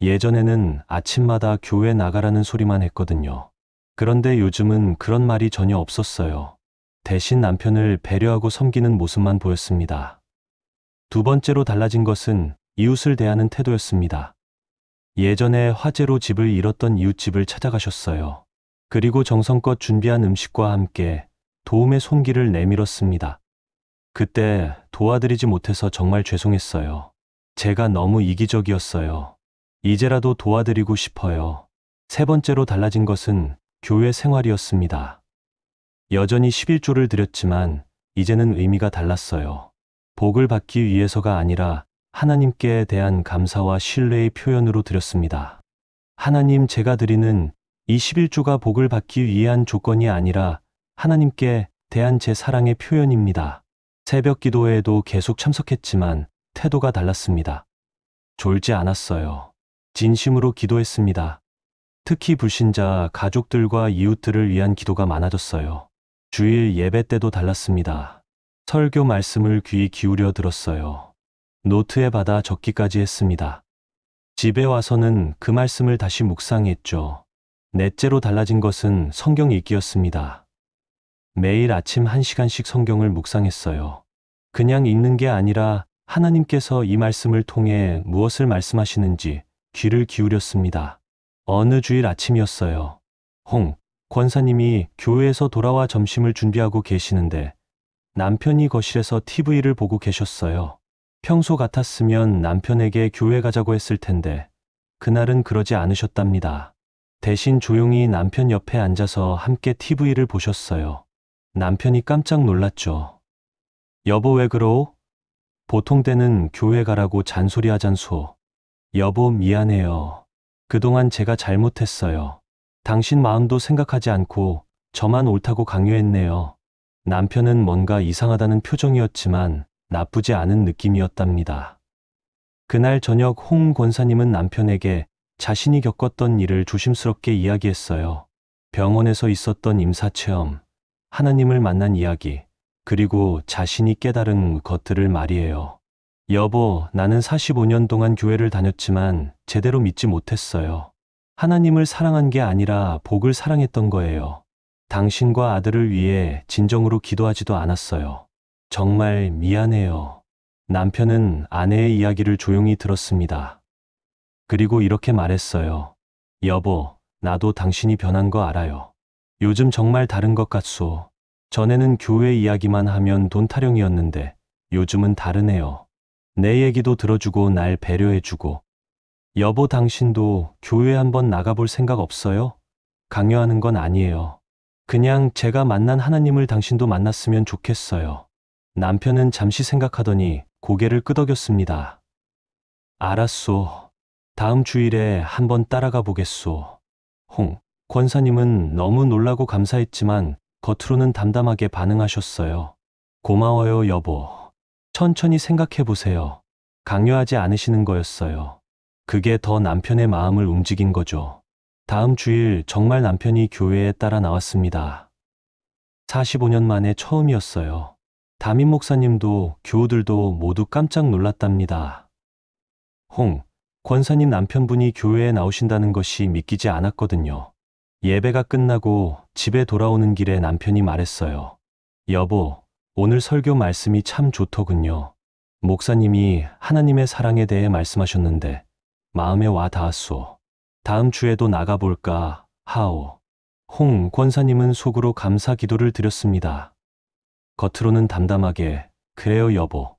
예전에는 아침마다 교회 나가라는 소리만 했거든요. 그런데 요즘은 그런 말이 전혀 없었어요. 대신 남편을 배려하고 섬기는 모습만 보였습니다. 두 번째로 달라진 것은 이웃을 대하는 태도였습니다. 예전에 화재로 집을 잃었던 이웃집을 찾아가셨어요. 그리고 정성껏 준비한 음식과 함께 도움의 손길을 내밀었습니다. 그때 도와드리지 못해서 정말 죄송했어요. 제가 너무 이기적이었어요. 이제라도 도와드리고 싶어요. 세 번째로 달라진 것은 교회 생활이었습니다. 여전히 11조를 드렸지만 이제는 의미가 달랐어요. 복을 받기 위해서가 아니라 하나님께 대한 감사와 신뢰의 표현으로 드렸습니다. 하나님, 제가 드리는 이 11조가 복을 받기 위한 조건이 아니라 하나님께 대한 제 사랑의 표현입니다. 새벽 기도회에도 계속 참석했지만 태도가 달랐습니다. 졸지 않았어요. 진심으로 기도했습니다. 특히 불신자, 가족들과 이웃들을 위한 기도가 많아졌어요. 주일 예배 때도 달랐습니다. 설교 말씀을 귀 기울여 들었어요. 노트에 받아 적기까지 했습니다. 집에 와서는 그 말씀을 다시 묵상했죠. 넷째로 달라진 것은 성경 읽기였습니다. 매일 아침 1시간씩 성경을 묵상했어요. 그냥 읽는 게 아니라 하나님께서 이 말씀을 통해 무엇을 말씀하시는지 귀를 기울였습니다. 어느 주일 아침이었어요. 홍 권사님이 교회에서 돌아와 점심을 준비하고 계시는데 남편이 거실에서 TV를 보고 계셨어요. 평소 같았으면 남편에게 교회 가자고 했을 텐데 그날은 그러지 않으셨답니다. 대신 조용히 남편 옆에 앉아서 함께 TV를 보셨어요. 남편이 깜짝 놀랐죠. 여보, 왜 그러? 보통 때는 교회 가라고 잔소리하잖소. 여보, 미안해요. 그동안 제가 잘못했어요. 당신 마음도 생각하지 않고 저만 옳다고 강요했네요. 남편은 뭔가 이상하다는 표정이었지만 나쁘지 않은 느낌이었답니다. 그날 저녁 홍 권사님은 남편에게 자신이 겪었던 일을 조심스럽게 이야기했어요. 병원에서 있었던 임사체험, 하나님을 만난 이야기, 그리고 자신이 깨달은 것들을 말이에요. 여보, 나는 45년 동안 교회를 다녔지만 제대로 믿지 못했어요. 하나님을 사랑한 게 아니라 복을 사랑했던 거예요. 당신과 아들을 위해 진정으로 기도하지도 않았어요. 정말 미안해요. 남편은 아내의 이야기를 조용히 들었습니다. 그리고 이렇게 말했어요. 여보, 나도 당신이 변한 거 알아요. 요즘 정말 다른 것 같소. 전에는 교회 이야기만 하면 돈 타령이었는데 요즘은 다르네요. 내 얘기도 들어주고 날 배려해주고 여보, 당신도 교회 한번 나가볼 생각 없어요? 강요하는 건 아니에요. 그냥 제가 만난 하나님을 당신도 만났으면 좋겠어요. 남편은 잠시 생각하더니 고개를 끄덕였습니다. 알았소. 다음 주일에 한번 따라가 보겠소. 홍 권사님은 너무 놀라고 감사했지만 겉으로는 담담하게 반응하셨어요. 고마워요, 여보. 천천히 생각해 보세요. 강요하지 않으시는 거였어요. 그게 더 남편의 마음을 움직인 거죠. 다음 주일 정말 남편이 교회에 따라 나왔습니다. 45년 만에 처음이었어요. 담임 목사님도 교우들도 모두 깜짝 놀랐답니다. 홍 권사님 남편분이 교회에 나오신다는 것이 믿기지 않았거든요. 예배가 끝나고 집에 돌아오는 길에 남편이 말했어요. 여보, 오늘 설교 말씀이 참 좋더군요. 목사님이 하나님의 사랑에 대해 말씀하셨는데 마음에 와 닿았소. 다음 주에도 나가볼까 하오. 홍 권사님은 속으로 감사 기도를 드렸습니다. 겉으로는 담담하게 그래요, 여보.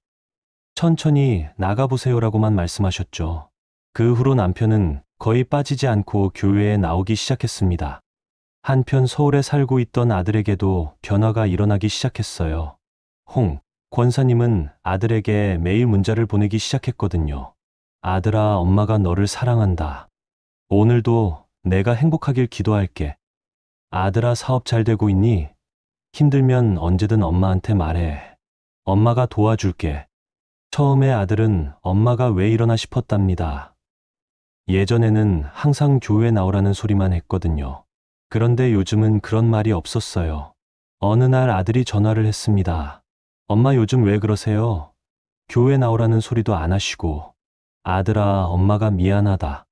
천천히 나가보세요라고만 말씀하셨죠. 그 후로 남편은 거의 빠지지 않고 교회에 나오기 시작했습니다. 한편 서울에 살고 있던 아들에게도 변화가 일어나기 시작했어요. 홍 권사님은 아들에게 매일 문자를 보내기 시작했거든요. 아들아, 엄마가 너를 사랑한다. 오늘도 내가 행복하길 기도할게. 아들아, 사업 잘 되고 있니? 힘들면 언제든 엄마한테 말해. 엄마가 도와줄게. 처음에 아들은 엄마가 왜 이러나 싶었답니다. 예전에는 항상 교회 나오라는 소리만 했거든요. 그런데 요즘은 그런 말이 없었어요. 어느 날 아들이 전화를 했습니다. 엄마, 요즘 왜 그러세요? 교회 나오라는 소리도 안 하시고. 아들아, 엄마가 미안하다.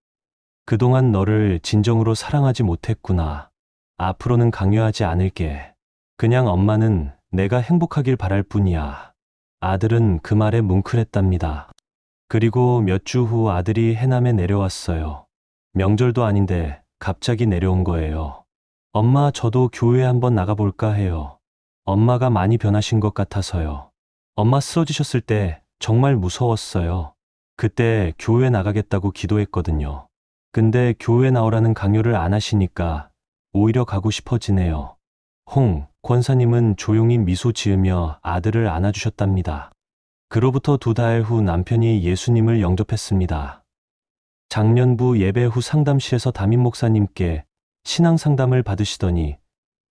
그동안 너를 진정으로 사랑하지 못했구나. 앞으로는 강요하지 않을게. 그냥 엄마는 내가 행복하길 바랄 뿐이야. 아들은 그 말에 뭉클했답니다. 그리고 몇 주 후 아들이 해남에 내려왔어요. 명절도 아닌데 갑자기 내려온 거예요. 엄마, 저도 교회 한번 나가볼까 해요. 엄마가 많이 변하신 것 같아서요. 엄마 쓰러지셨을 때 정말 무서웠어요. 그때 교회 나가겠다고 기도했거든요. 근데 교회 나오라는 강요를 안 하시니까 오히려 가고 싶어지네요. 홍 권사님은 조용히 미소 지으며 아들을 안아주셨답니다. 그로부터 2달 후 남편이 예수님을 영접했습니다. 작년부 예배 후 상담실에서 담임 목사님께 신앙 상담을 받으시더니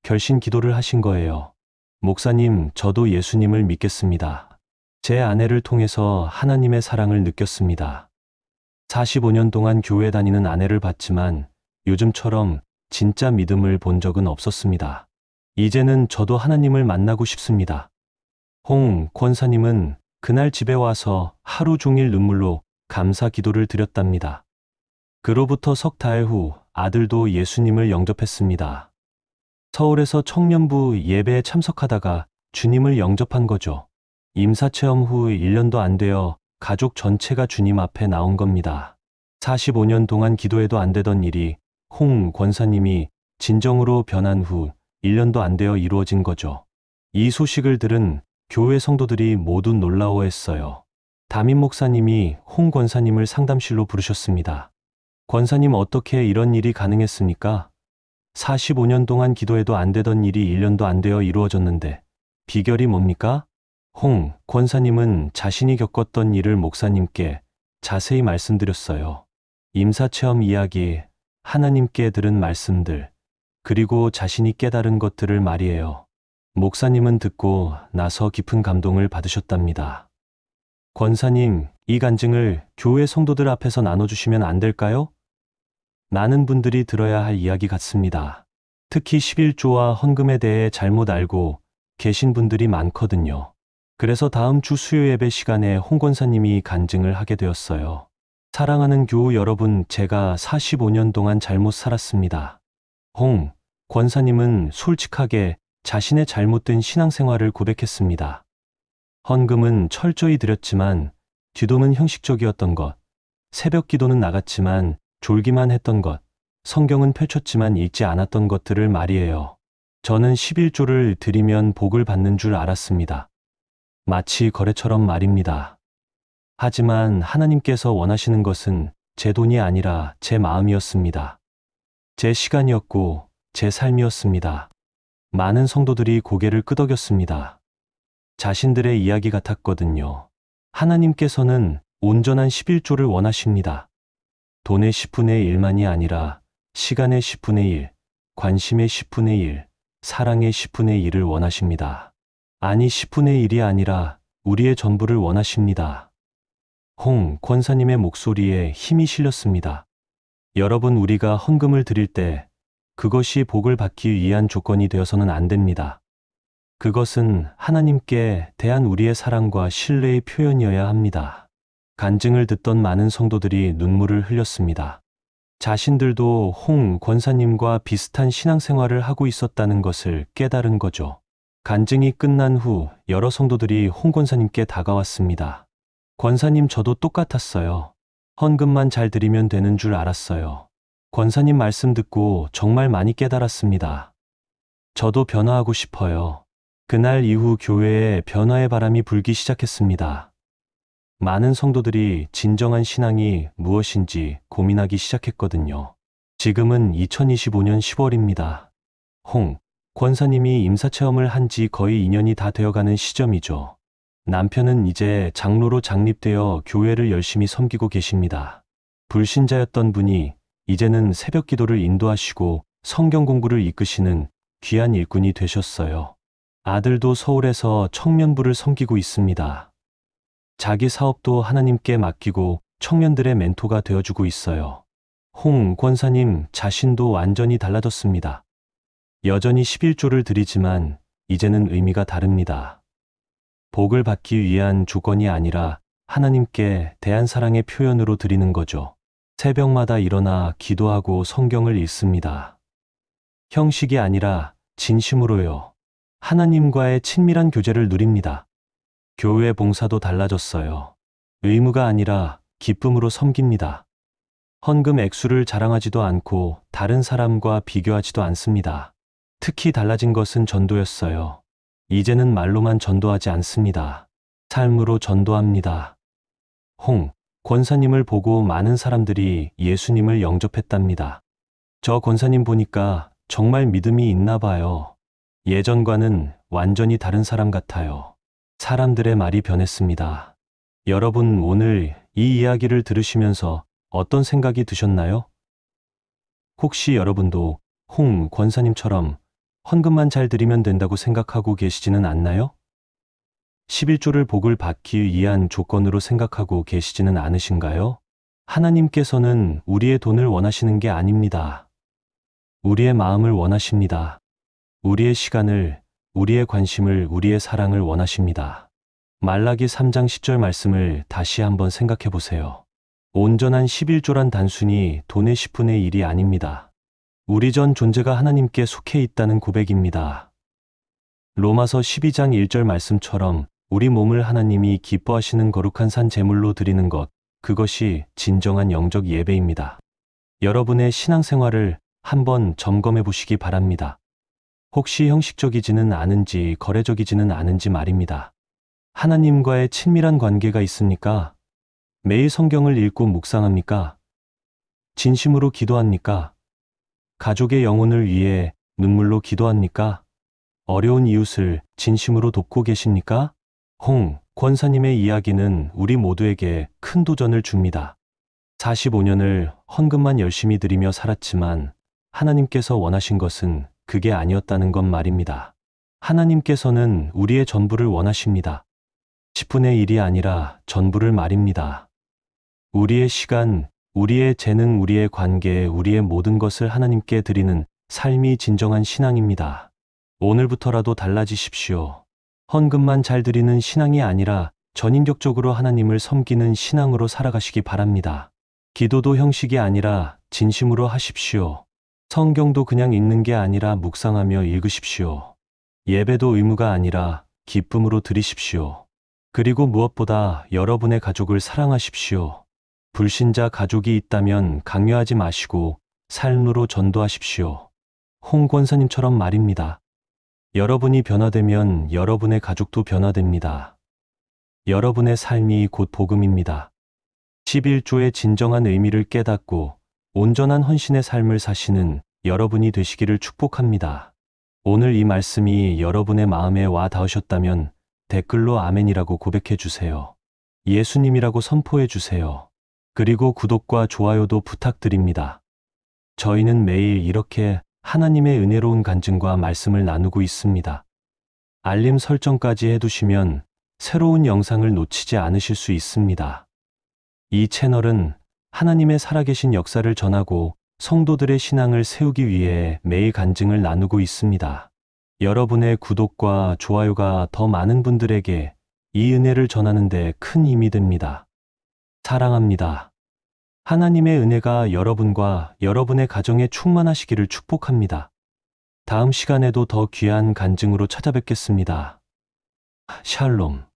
결심 기도를 하신 거예요. 목사님, 저도 예수님을 믿겠습니다. 제 아내를 통해서 하나님의 사랑을 느꼈습니다. 45년 동안 교회 다니는 아내를 봤지만 요즘처럼 진짜 믿음을 본 적은 없었습니다. 이제는 저도 하나님을 만나고 싶습니다. 홍 권사님은 그날 집에 와서 하루 종일 눈물로 감사 기도를 드렸답니다. 그로부터 석 달 후 아들도 예수님을 영접했습니다. 서울에서 청년부 예배에 참석하다가 주님을 영접한 거죠. 임사체험 후 1년도 안 되어 가족 전체가 주님 앞에 나온 겁니다. 45년 동안 기도해도 안 되던 일이 홍 권사님이 진정으로 변한 후 1년도 안 되어 이루어진 거죠. 이 소식을 들은 교회 성도들이 모두 놀라워했어요. 담임 목사님이 홍 권사님을 상담실로 부르셨습니다. 권사님, 어떻게 이런 일이 가능했습니까? 45년 동안 기도해도 안 되던 일이 1년도 안 되어 이루어졌는데 비결이 뭡니까? 홍 권사님은 자신이 겪었던 일을 목사님께 자세히 말씀드렸어요. 임사체험 이야기, 하나님께 들은 말씀들, 그리고 자신이 깨달은 것들을 말이에요. 목사님은 듣고 나서 깊은 감동을 받으셨답니다. 권사님, 이 간증을 교회 성도들 앞에서 나눠주시면 안 될까요? 많은 분들이 들어야 할 이야기 같습니다. 특히 11조와 헌금에 대해 잘못 알고 계신 분들이 많거든요. 그래서 다음 주 수요 예배 시간에 홍 권사님이 간증을 하게 되었어요. 사랑하는 교우 여러분, 제가 45년 동안 잘못 살았습니다. 홍 권사님은 솔직하게 자신의 잘못된 신앙생활을 고백했습니다. 헌금은 철저히 드렸지만 기도는 형식적이었던 것, 새벽 기도는 나갔지만 졸기만 했던 것, 성경은 펼쳤지만 읽지 않았던 것들을 말이에요. 저는 11조를 드리면 복을 받는 줄 알았습니다. 마치 거래처럼 말입니다. 하지만 하나님께서 원하시는 것은 제 돈이 아니라 제 마음이었습니다. 제 시간이었고 제 삶이었습니다. 많은 성도들이 고개를 끄덕였습니다. 자신들의 이야기 같았거든요. 하나님께서는 온전한 11조를 원하십니다. 돈의 10분의 1만이 아니라 시간의 10분의 1, 관심의 10분의 1, 사랑의 10분의 1을 원하십니다. 아니 10분의 1이 아니라 우리의 전부를 원하십니다. 홍 권사님의 목소리에 힘이 실렸습니다. 여러분, 우리가 헌금을 드릴 때 그것이 복을 받기 위한 조건이 되어서는 안 됩니다. 그것은 하나님께 대한 우리의 사랑과 신뢰의 표현이어야 합니다. 간증을 듣던 많은 성도들이 눈물을 흘렸습니다. 자신들도 홍 권사님과 비슷한 신앙생활을 하고 있었다는 것을 깨달은 거죠. 간증이 끝난 후 여러 성도들이 홍 권사님께 다가왔습니다. 권사님, 저도 똑같았어요. 헌금만 잘 드리면 되는 줄 알았어요. 권사님 말씀 듣고 정말 많이 깨달았습니다. 저도 변화하고 싶어요. 그날 이후 교회에 변화의 바람이 불기 시작했습니다. 많은 성도들이 진정한 신앙이 무엇인지 고민하기 시작했거든요. 지금은 2025년 10월입니다. 홍 권사님이 임사체험을 한 지 거의 2년이 다 되어가는 시점이죠. 남편은 이제 장로로 장립되어 교회를 열심히 섬기고 계십니다. 불신자였던 분이 이제는 새벽 기도를 인도하시고 성경 공부를 이끄시는 귀한 일꾼이 되셨어요. 아들도 서울에서 청년부를 섬기고 있습니다. 자기 사업도 하나님께 맡기고 청년들의 멘토가 되어주고 있어요. 홍 권사님 자신도 완전히 달라졌습니다. 여전히 11조를 드리지만 이제는 의미가 다릅니다. 복을 받기 위한 조건이 아니라 하나님께 대한 사랑의 표현으로 드리는 거죠. 새벽마다 일어나 기도하고 성경을 읽습니다. 형식이 아니라 진심으로요. 하나님과의 친밀한 교제를 누립니다. 교회 봉사도 달라졌어요. 의무가 아니라 기쁨으로 섬깁니다. 헌금 액수를 자랑하지도 않고 다른 사람과 비교하지도 않습니다. 특히 달라진 것은 전도였어요. 이제는 말로만 전도하지 않습니다. 삶으로 전도합니다. 홍 권사님을 보고 많은 사람들이 예수님을 영접했답니다. 저 권사님 보니까 정말 믿음이 있나 봐요. 예전과는 완전히 다른 사람 같아요. 사람들의 말이 변했습니다. 여러분, 오늘 이 이야기를 들으시면서 어떤 생각이 드셨나요? 혹시 여러분도 홍 권사님처럼 헌금만 잘 드리면 된다고 생각하고 계시지는 않나요? 11조를 복을 받기 위한 조건으로 생각하고 계시지는 않으신가요? 하나님께서는 우리의 돈을 원하시는 게 아닙니다. 우리의 마음을 원하십니다. 우리의 시간을, 우리의 관심을, 우리의 사랑을 원하십니다. 말라기 3장 10절 말씀을 다시 한번 생각해 보세요. 온전한 11조란 단순히 돈의 10분의 1이 아닙니다. 우리 전 존재가 하나님께 속해 있다는 고백입니다. 로마서 12장 1절 말씀처럼 우리 몸을 하나님이 기뻐하시는 거룩한 산 제물로 드리는 것, 그것이 진정한 영적 예배입니다. 여러분의 신앙생활을 한번 점검해 보시기 바랍니다. 혹시 형식적이지는 않은지 거래적이지는 않은지 말입니다. 하나님과의 친밀한 관계가 있습니까? 매일 성경을 읽고 묵상합니까? 진심으로 기도합니까? 가족의 영혼을 위해 눈물로 기도합니까? 어려운 이웃을 진심으로 돕고 계십니까? 홍 권사님의 이야기는 우리 모두에게 큰 도전을 줍니다. 45년을 헌금만 열심히 드리며 살았지만 하나님께서 원하신 것은 그게 아니었다는 것 말입니다. 하나님께서는 우리의 전부를 원하십니다. 10분의 1이 아니라 전부를 말입니다. 우리의 시간, 우리의 재능, 우리의 관계, 우리의 모든 것을 하나님께 드리는 삶이 진정한 신앙입니다. 오늘부터라도 달라지십시오. 헌금만 잘 드리는 신앙이 아니라 전인격적으로 하나님을 섬기는 신앙으로 살아가시기 바랍니다. 기도도 형식이 아니라 진심으로 하십시오. 성경도 그냥 읽는 게 아니라 묵상하며 읽으십시오. 예배도 의무가 아니라 기쁨으로 드리십시오. 그리고 무엇보다 여러분의 가족을 사랑하십시오. 불신자 가족이 있다면 강요하지 마시고 삶으로 전도하십시오. 홍 권사님처럼 말입니다. 여러분이 변화되면 여러분의 가족도 변화됩니다. 여러분의 삶이 곧 복음입니다. 11조의 진정한 의미를 깨닫고 온전한 헌신의 삶을 사시는 여러분이 되시기를 축복합니다. 오늘 이 말씀이 여러분의 마음에 와 닿으셨다면 댓글로 아멘이라고 고백해 주세요. 예수님이라고 선포해 주세요. 그리고 구독과 좋아요도 부탁드립니다. 저희는 매일 이렇게 하나님의 은혜로운 간증과 말씀을 나누고 있습니다. 알림 설정까지 해두시면 새로운 영상을 놓치지 않으실 수 있습니다. 이 채널은 하나님의 살아계신 역사를 전하고 성도들의 신앙을 세우기 위해 매일 간증을 나누고 있습니다. 여러분의 구독과 좋아요가 더 많은 분들에게 이 은혜를 전하는 데 큰 힘이 됩니다. 사랑합니다. 하나님의 은혜가 여러분과 여러분의 가정에 충만하시기를 축복합니다. 다음 시간에도 더 귀한 간증으로 찾아뵙겠습니다. 샬롬.